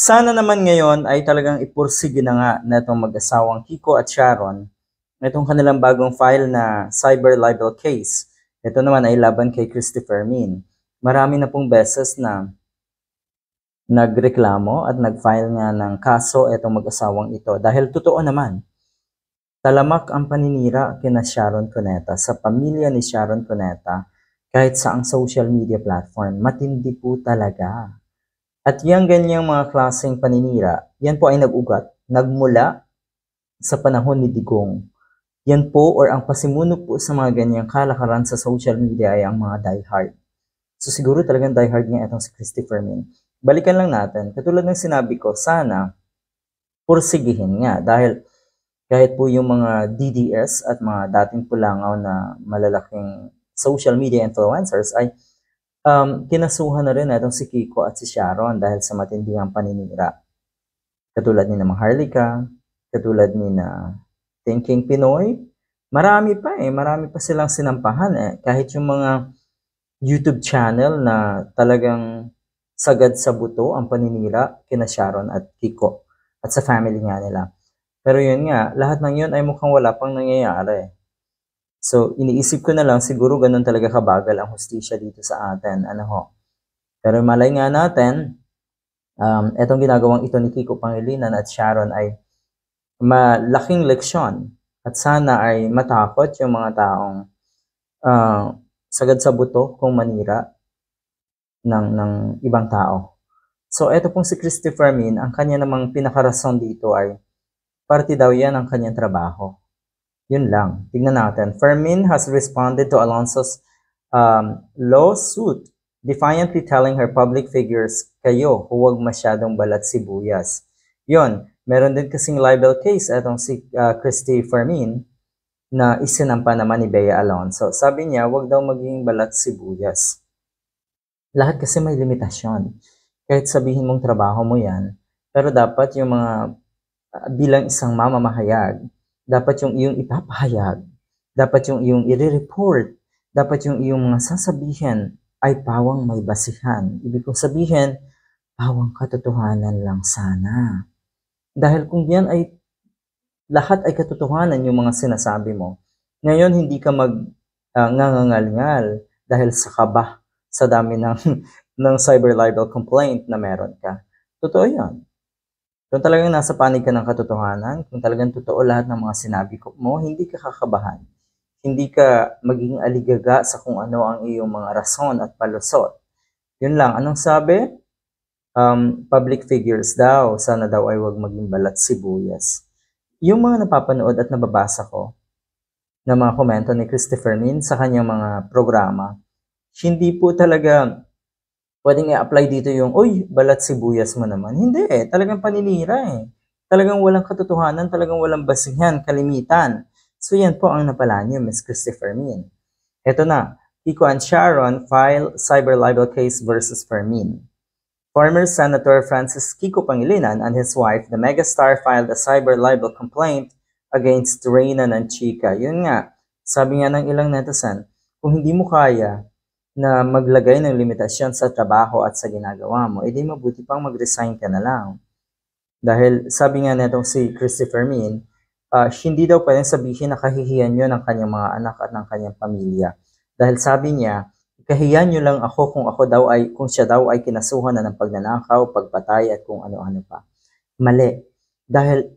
Sana naman ngayon ay talagang ipursige na nga na itong mag-asawang Kiko at Sharon na itong kanilang bagong file na cyber libel case. Ito naman ay laban kay Christopher Min. Marami na pong beses na nagreklamo at nag-file nga ng kaso itong mag-asawang ito dahil totoo naman, talamak ang paninira kina Sharon Cuneta sa pamilya ni Sharon Cuneta kahit sa ang social media platform. Matindi po talaga. At yung ganyang mga klaseng paninira, yan po ay nagmula sa panahon ni Digong. Yan po or ang pasimuno po sa mga ganyang kalakaran sa social media ay ang mga diehard. So siguro talagang diehard nga itong si Christopher Min. Balikan lang natin, katulad ng sinabi ko, sana pursigihin nga dahil kahit po yung mga DDS at mga dating pulangaw na malalaking social media influencers ay kinasuhan na rin itong si Kiko at si Sharon dahil sa matinding paninira. Katulad ni na Maharlika, katulad ni na Thinking Pinoy, marami pa silang sinampahan kahit yung mga YouTube channel na talagang sagad sa buto ang paninira kina Sharon at Kiko at sa family nga nila. Pero yun nga, lahat ng yun ay mukhang wala pang nangyayari. So, iniisip ko na lang, siguro ganun talaga kabagal ang hustisya dito sa atin. Pero malay nga natin, etong ginagawang ito ni Kiko Pangilinan at Sharon ay malaking leksyon. At sana ay matakot yung mga taong sagad sa buto kung manira ng ibang tao. So, eto pong si Christopher Min, ang kanya namang pinakarason dito ay parte daw yan ang kanyang trabaho. Yun lang. Tignan natin. Fermin has responded to Alonso's lawsuit, defiantly telling her public figures, kayo, huwag masyadong balat sibuyas. Yun. Meron din kasing libel case itong si Christy Fermin na isinampa naman ni Bea Alonso. Sabi niya, huwag daw maging balat sibuyas. Lahat kasi may limitasyon. Kahit sabihin mong trabaho mo yan, pero dapat yung mga bilang isang mamamahayag, dapat yung iyong ipapahayag, dapat yung iyong i-report, dapat yung iyong mga sasabihin ay pawang may basihan. Ibig kong sabihin, pawang katotohanan lang sana. Dahil kung yan ay lahat ay katotohanan yung mga sinasabi mo, ngayon hindi ka ngangangal-ngal dahil sa kaba sa dami ng cyber libel complaint na meron ka. Totoo yan. Kung talagang nasa panig ka ng katotohanan, kung talagang totoo lahat ng mga sinabi mo, hindi ka kakabahan. Hindi ka magiging aligaga sa kung ano ang iyong mga rason at palusot. Yun lang. Anong sabi? Public figures daw. Sana daw ay wag maging balat sibuyas. Yung mga napapanood at nababasa ko na mga komento ni Christopher Min sa kanyang mga programa, hindi po talaga pwedeng i-apply dito yung, uy, balat sibuyas mo naman. Hindi talagang paninira Talagang walang katotohanan, talagang walang basihan, kalimitan. So yan po ang napala niyo, Ms. Christopher Min. Ito na, Kiko and Sharon file cyber libel case versus Fermin. Former Senator Francis Kiko Pangilinan and his wife, the megastar, filed a cyber libel complaint against Reyna ng Chika. Yun nga, sabi nga ng ilang netizen, kung hindi mo kaya na maglagay ng limitasyon sa trabaho at sa ginagawa mo, edi mabuti pang mag-resign ka na lang. Dahil sabi nga netong si Christopher Min, hindi daw pwedeng sabihin na kahihiyan nyo ng kanyang mga anak at ng kanyang pamilya. Dahil sabi niya, kahiyan nyo lang ako kung siya daw ay kinasuhan na ng pagnanakaw, pagpatay at kung ano-ano pa. Mali. Dahil,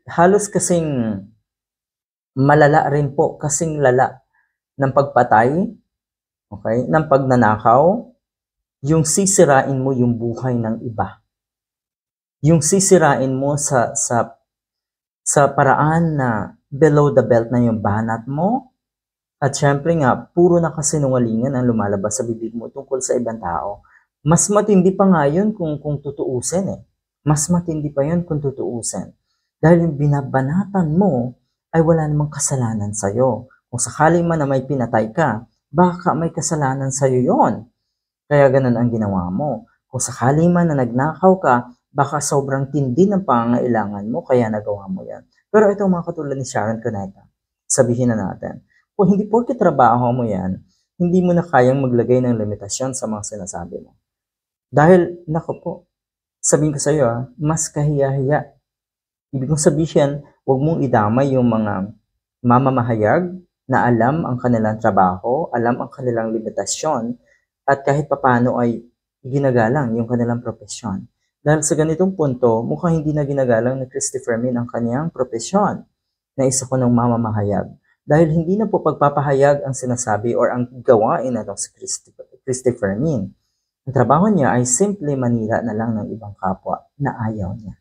halos kasing malala rin po, kasing lala ng pagpatay, okay, ng pagnanakaw, yung sisirain mo yung buhay ng iba. Yung sisirain mo sa paraan na below the belt na yung banat mo. At syempre nga, puro na kasinungalingan ang lumalabas sa bibig mo tungkol sa ibang tao. Mas matindi pa nga yun kung tutuusin Mas matindi pa yun kung tutuusin. Dahil yung binabanatan mo ay wala namang kasalanan sa'yo. Kung sakali man na may pinatay ka, baka may kasalanan sa'yo yon. Kaya ganun ang ginawa mo. Kung sakali man na nagnakaw ka, baka sobrang tindi ng pangangailangan mo, kaya nagawa mo yan. Pero ito mga katulad ni Sharon Cuneta, sabihin na natin, kung hindi porke trabaho mo yan, hindi mo na kayang maglagay ng limitasyon sa mga sinasabi mo. Dahil, nako po, sabihin ko sa iyo, mas kahiya-hiya. Ibig kong sabihin, huwag mong idamay yung mga mamamahayag na alam ang kanilang trabaho, alam ang kanilang limitasyon, at kahit papano ay ginagalang yung kanilang propesyon. Dahil sa ganitong punto, mukhang hindi na ginagalang ni Christopher Min ang kanyang propesyon na isa ko ng mamamahayag. Dahil hindi na po pagpapahayag ang sinasabi or ang gawain na si Christopher Min. Ang trabaho niya ay simple manira na lang ng ibang kapwa na ayaw niya.